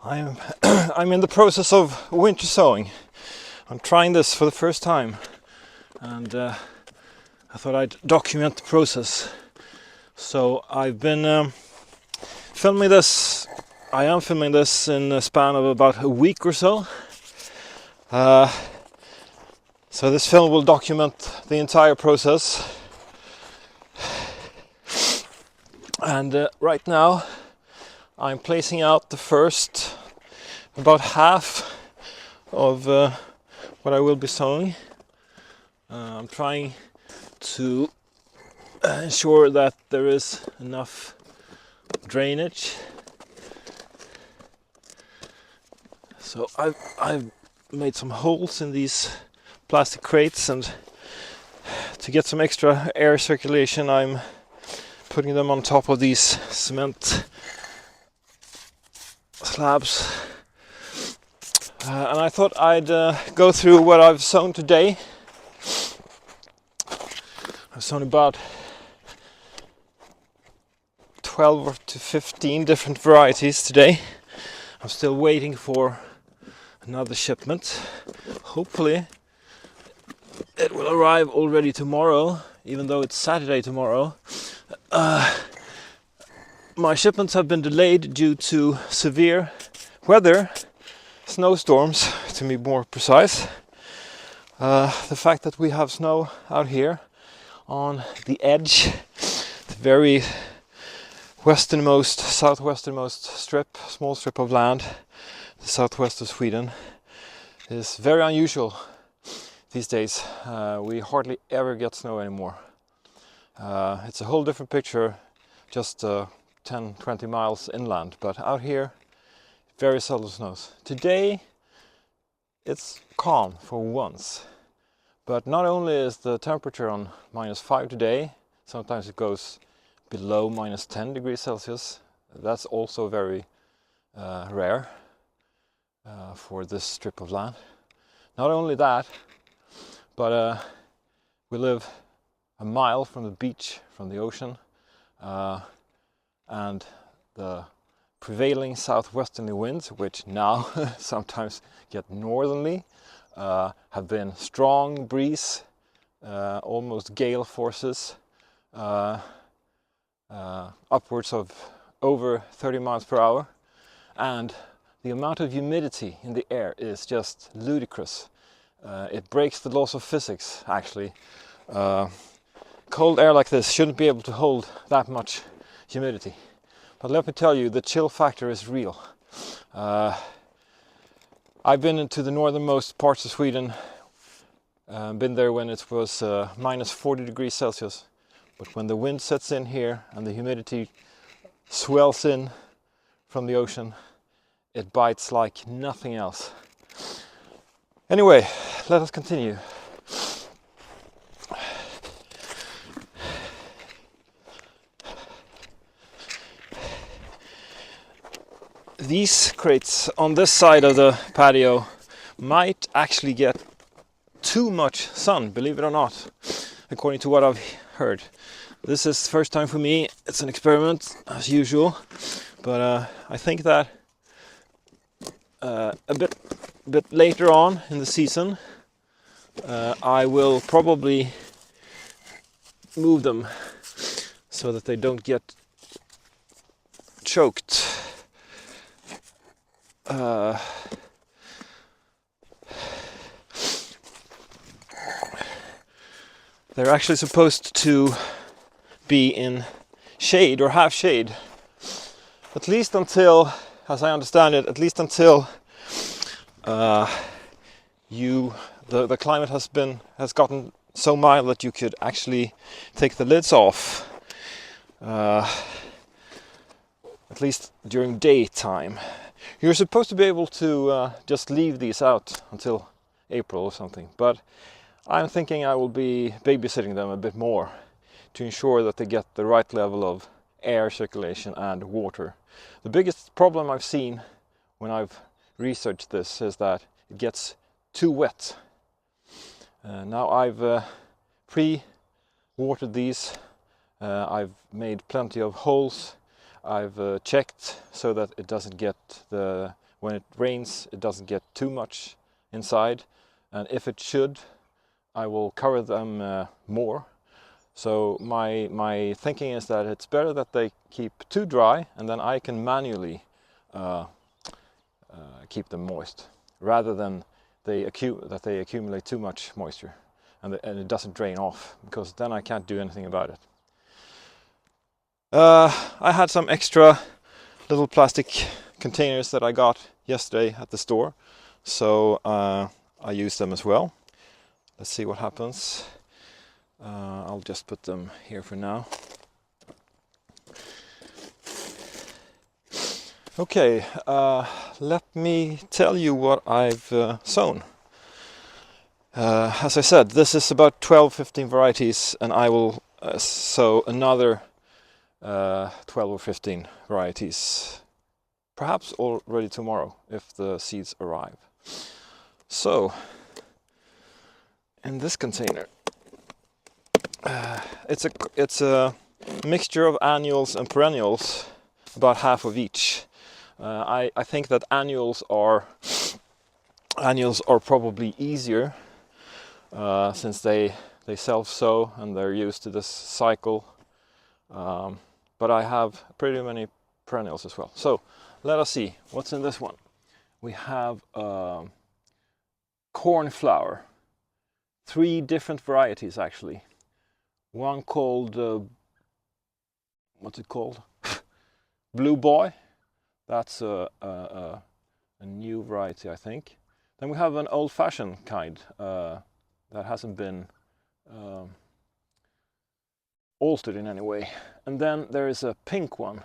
I'm I'm in the process of winter sowing. I'm trying this for the first time, and I thought I'd document the process. So I've been filming this. I am filming this in a span of about a week or so. So this film will document the entire process. And right now I'm placing out the first, about half of what I will be sowing. I'm trying to ensure that there is enough drainage. So I've made some holes in these plastic crates, and to get some extra air circulation I'm putting them on top of these cement slabs. And I thought I'd go through what I've sown today. I've sown about 12 to 15 different varieties today. I'm still waiting for another shipment. Hopefully it will arrive already tomorrow, even though it's Saturday tomorrow. My shipments have been delayed due to severe weather, snowstorms to be more precise. The fact that we have snow out here on the edge, the very southwesternmost small strip of land, the southwest of Sweden, is very unusual these days. We hardly ever get snow anymore. It's a whole different picture just 10-20 miles inland, but out here very seldom snows. Today it's calm for once, but not only is the temperature on -5 today, sometimes it goes below -10 degrees Celsius. That's also very rare for this strip of land. Not only that, but we live a mile from the beach, from the ocean, and the prevailing southwesterly winds, which now sometimes get northerly, have been strong breeze, almost gale forces, upwards of over 30 miles per hour, and the amount of humidity in the air is just ludicrous. It breaks the laws of physics, actually. Cold air like this shouldn't be able to hold that much humidity. But let me tell you, the chill factor is real. I've been into the northernmost parts of Sweden, been there when it was -40 degrees Celsius. But when the wind sets in here and the humidity swells in from the ocean, it bites like nothing else. Anyway, let us continue. These crates on this side of the patio might actually get too much sun, believe it or not, according to what I've heard. This is the first time for me. It's an experiment as usual, but I think that a bit later on in the season I will probably move them so that they don't get choked. They're actually supposed to be in shade or half shade, at least until, as I understand it, at least until the climate has gotten so mild that you could actually take the lids off, at least during daytime. You're supposed to be able to just leave these out until April or something, but I'm thinking I will be babysitting them a bit more to ensure that they get the right level of air circulation and water. The biggest problem I've seen when I've researched this is that it gets too wet. Now I've pre-watered these, I've made plenty of holes, I've checked so that it doesn't get the when it rains it doesn't get too much inside, and if it should I will cover them more. So my thinking is that it's better that they keep too dry, and then I can manually keep them moist, rather than they accumulate too much moisture and it doesn't drain off, because then I can't do anything about it. I had some extra little plastic containers that I got yesterday at the store, so I used them as well. Let's see what happens. I'll just put them here for now. Okay, let me tell you what I've sown. As I said, this is about 12-15 varieties, and I will sow another 12 or 15 varieties, perhaps already tomorrow if the seeds arrive. So, in this container, it's a mixture of annuals and perennials, about half of each. I think that annuals are probably easier since they self-sow and they're used to this cycle. But I have pretty many perennials as well. So let us see what's in this one. We have cornflower, 3 different varieties actually. One called what's it called? Blue Boy. That's a new variety, I think. Then we have an old-fashioned kind that hasn't been altered in any way. And then there is a pink one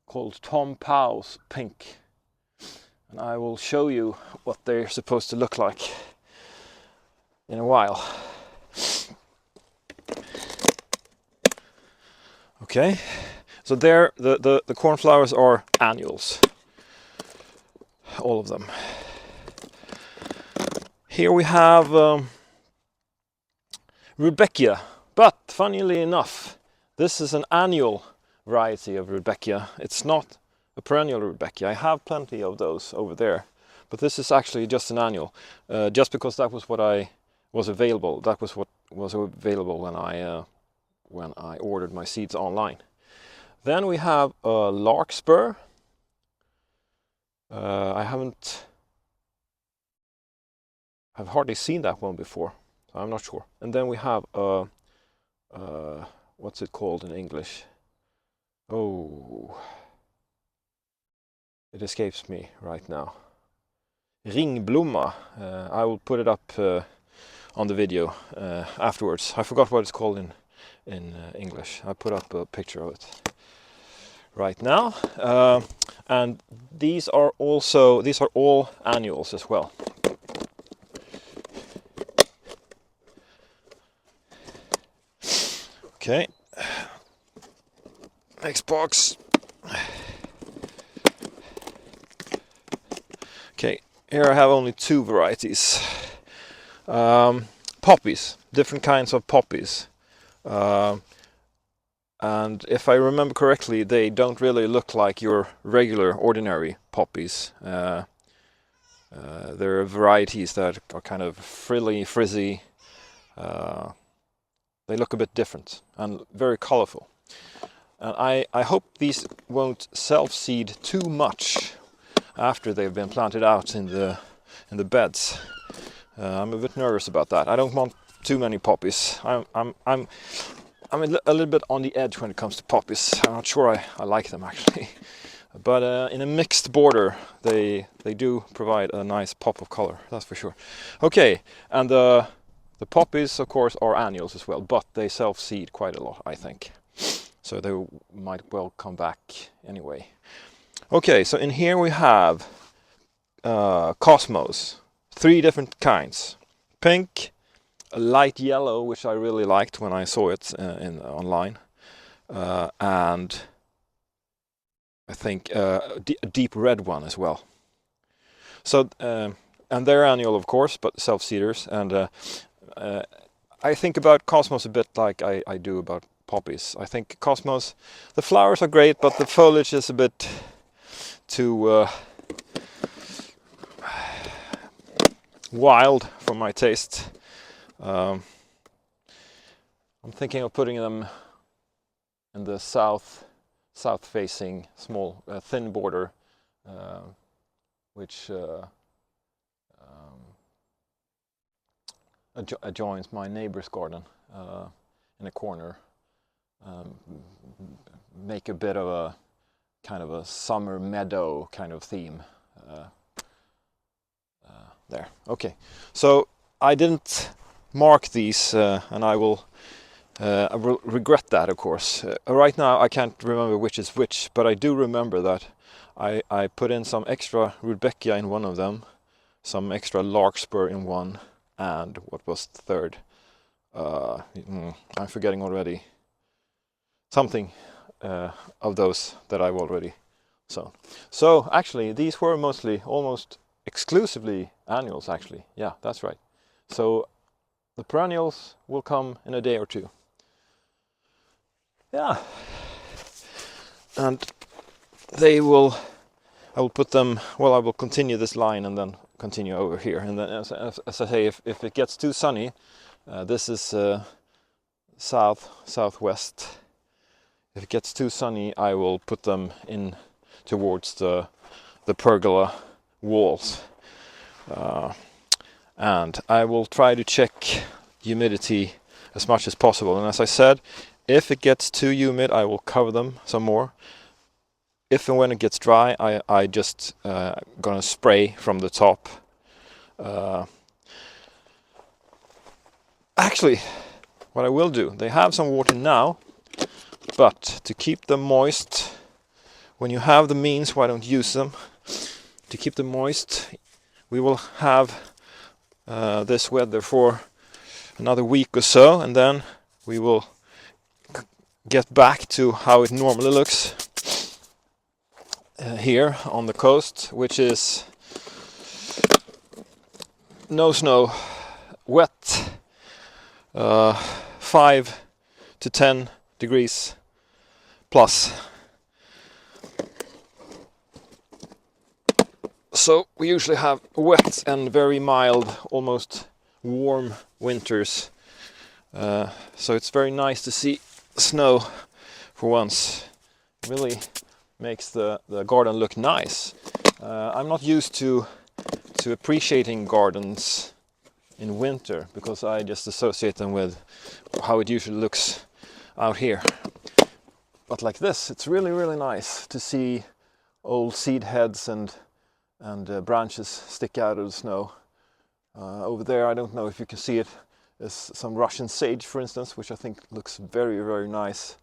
called Timecodes pink. And I will show you what they're supposed to look like in a while. Okay. So there, the cornflowers are annuals, all of them. Here we have Rudbeckia, but funnily enough, this is an annual variety of Rudbeckia. It's not a perennial Rudbeckia. I have plenty of those over there, but this is actually just an annual, just because that was what was available. That was what was available when I ordered my seeds online. Then we have a Larkspur. I've hardly seen that one before, so I'm not sure. And then we have what's it called in English? Oh, it escapes me right now. Ringblomma. I will put it up on the video afterwards. I forgot what it's called in English. I put up a picture of it right now, and these are all annuals as well. Okay, next box. Okay, here I have only 2 varieties. Poppies, different kinds of poppies. And if I remember correctly, they don't really look like your regular, ordinary poppies. There are varieties that are kind of frilly, frizzy. They look a bit different and very colorful. And I hope these won't self-seed too much after they've been planted out in the beds. I'm a bit nervous about that. I don't want too many poppies. I'm a little bit on the edge when it comes to poppies. I'm not sure I like them actually. But in a mixed border, they do provide a nice pop of color, that's for sure. Okay, and the poppies, of course, are annuals as well, but they self-seed quite a lot, I think. So they might well come back anyway. Okay, so in here we have Cosmos, 3 different kinds. Pink, a light yellow, which I really liked when I saw it online, and I think a deep red one as well. So, and they're annual, of course, but self-seeders. And I think about Cosmos a bit like I do about poppies. I think Cosmos, the flowers are great, but the foliage is a bit too wild for my taste. I'm thinking of putting them in the south-facing small thin border, which adjoins my neighbor's garden in a corner. Make a bit of a kind of a summer meadow kind of theme there. Okay, so I didn't mark these, and I will regret that, of course. Right now I can't remember which is which, but I do remember that I put in some extra Rudbeckia in one of them, some extra Larkspur in one, and what was the third? I'm forgetting already. Something of those that I've already sown. So actually these were mostly, almost exclusively annuals actually. Yeah, that's right. So the perennials will come in a day or two. Yeah. And they will, I will put them, well, I will continue this line and then continue over here. And then as I say, if it gets too sunny, this is southwest. If it gets too sunny, I will put them in towards the pergola walls. And I will try to check humidity as much as possible. And as I said, if it gets too humid, I will cover them some more. If and when it gets dry, I just gonna spray from the top. Actually, what I will do, they have some water now, but to keep them moist, when you have the means, why don't use them? To keep them moist, we will have this weather for another week or so, and then we will get back to how it normally looks here on the coast, which is no snow, wet, 5 to 10 degrees plus. So we usually have wet and very mild, almost warm winters. So it's very nice to see snow for once. It really makes the garden look nice. I'm not used to appreciating gardens in winter because I just associate them with how it usually looks out here. But like this, it's really, really nice to see old seed heads and branches stick out of the snow. Over there, I don't know if you can see it, there's some Russian sage, for instance, which I think looks very, very nice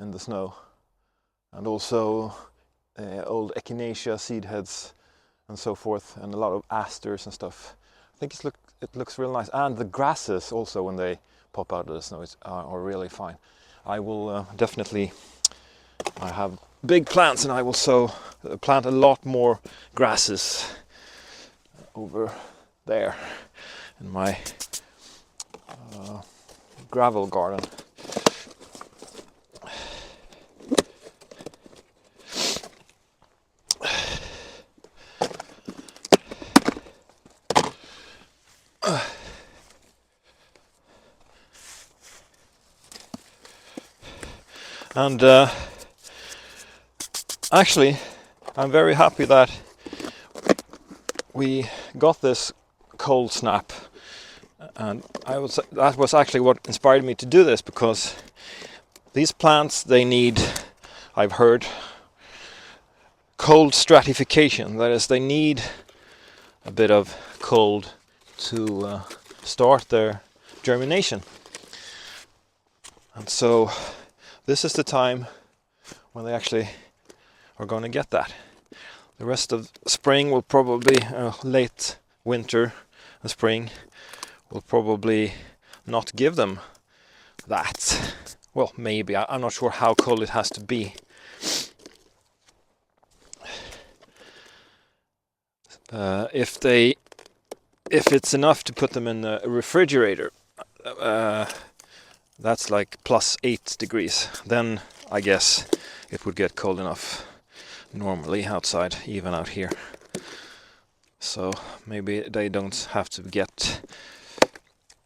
in the snow. And also old echinacea seed heads and so forth, and a lot of asters and stuff. I think it looks real nice. And the grasses also, when they pop out of the snow, are really fine. I will definitely, I have big plants and I will plant a lot more grasses over there in my gravel garden. And actually, I'm very happy that we got this cold snap, and that was actually what inspired me to do this, because these plants, they need, I've heard, cold stratification. That is, they need a bit of cold to start their germination. And so this is the time when they actually are going to get that. The rest of spring will probably, late winter and spring will probably not give them that. Well, maybe. I'm not sure how cold it has to be. If it's enough to put them in a refrigerator, that's like +8 degrees, then I guess it would get cold enough normally outside, even out here. so maybe they don't have to get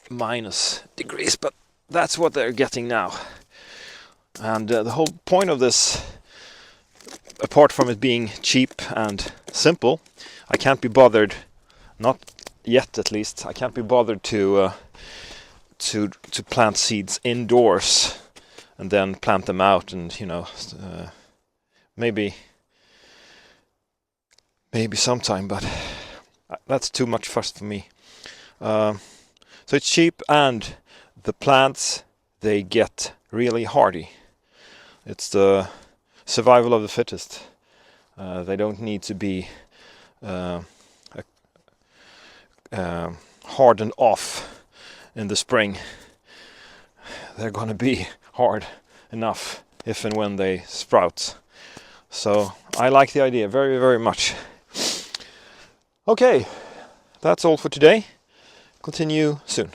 minus degrees, but that's what they're getting now. And the whole point of this, apart from it being cheap and simple, I can't be bothered, not yet at least, I can't be bothered to plant seeds indoors and then plant them out, and maybe sometime, but that's too much fuss for me. So it's cheap, and the plants, they get really hardy. It's the survival of the fittest. They don't need to be hardened off in the spring. They're gonna be hard enough if and when they sprout. So I like the idea very, very much. Okay, that's all for today. Continue soon.